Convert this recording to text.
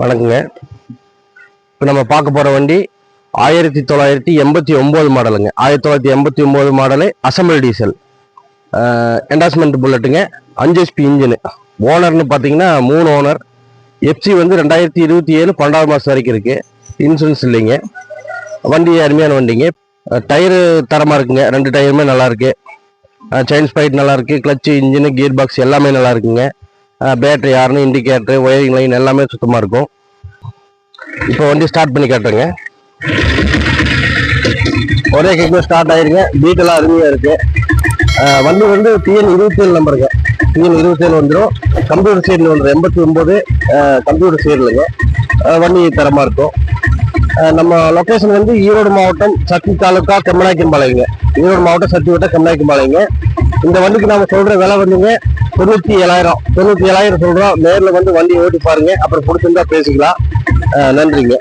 வணக்கங்க. இப்போ நம்ம பார்க்க போகிற வண்டி 1989 மாடலுங்க. 1989 மாடலு அசம்பிள் டீசல் என்டாஸ்மெண்ட் புல்லட்டுங்க. 5 HP இன்ஜினு. ஓனர்னு பார்த்தீங்கன்னா 3 ஓனர். எஃப்சி வந்து 2027 12 மாதம் வரைக்கும் இருக்குது. இன்சூரன்ஸ் இல்லைங்க. வண்டி அருமையான வண்டிங்க. டயரு தரமாக இருக்குங்க. 2 டயருமே நல்லாயிருக்கு. செயின் ஸ்பைட் நல்லாயிருக்கு. கிளச்சு, இன்ஜினு, கியர் பாக்ஸ் எல்லாமே நல்லா இருக்குங்க. பேட்டரி யாருன்னு இண்டிகேட்டரு, ஒயரிங் லைன் எல்லாமே சுத்தமாக இருக்கும். இப்போ வண்டி ஸ்டார்ட் பண்ணி காட்டுறேங்க. ஒரே கிட்ட ஸ்டார்ட் ஆயிருங்க. டீட்டெயிலாக அருமையாக இருக்குது. வண்டி வந்து TN 27 நம்பருங்க. TN 27 வந்துடும். கம்ப்யூட்டர் சீரில் வந்துடும். 89 கம்ப்யூட்டர் சீரியலுங்க. வண்டி தரமாக இருக்கும். நம்ம லொக்கேஷன் வந்து ஈரோடு மாவட்டம் சக்தி தாலுக்கா கெம்மநாயக்கம்பாளையங்க. ஈரோடு மாவட்டம் சக்தி வட்டம் கெம்மநாயக்கம்பாளையங்க. இந்த வண்டிக்கு நாம சொல்ற விலை வந்துங்க 97,000 சொல்றோம். நேரில் வந்து வண்டி ஓட்டி பாருங்க. அப்புறம் பிடிச்சிருந்தா பேசிக்கலாம். நன்றிங்க.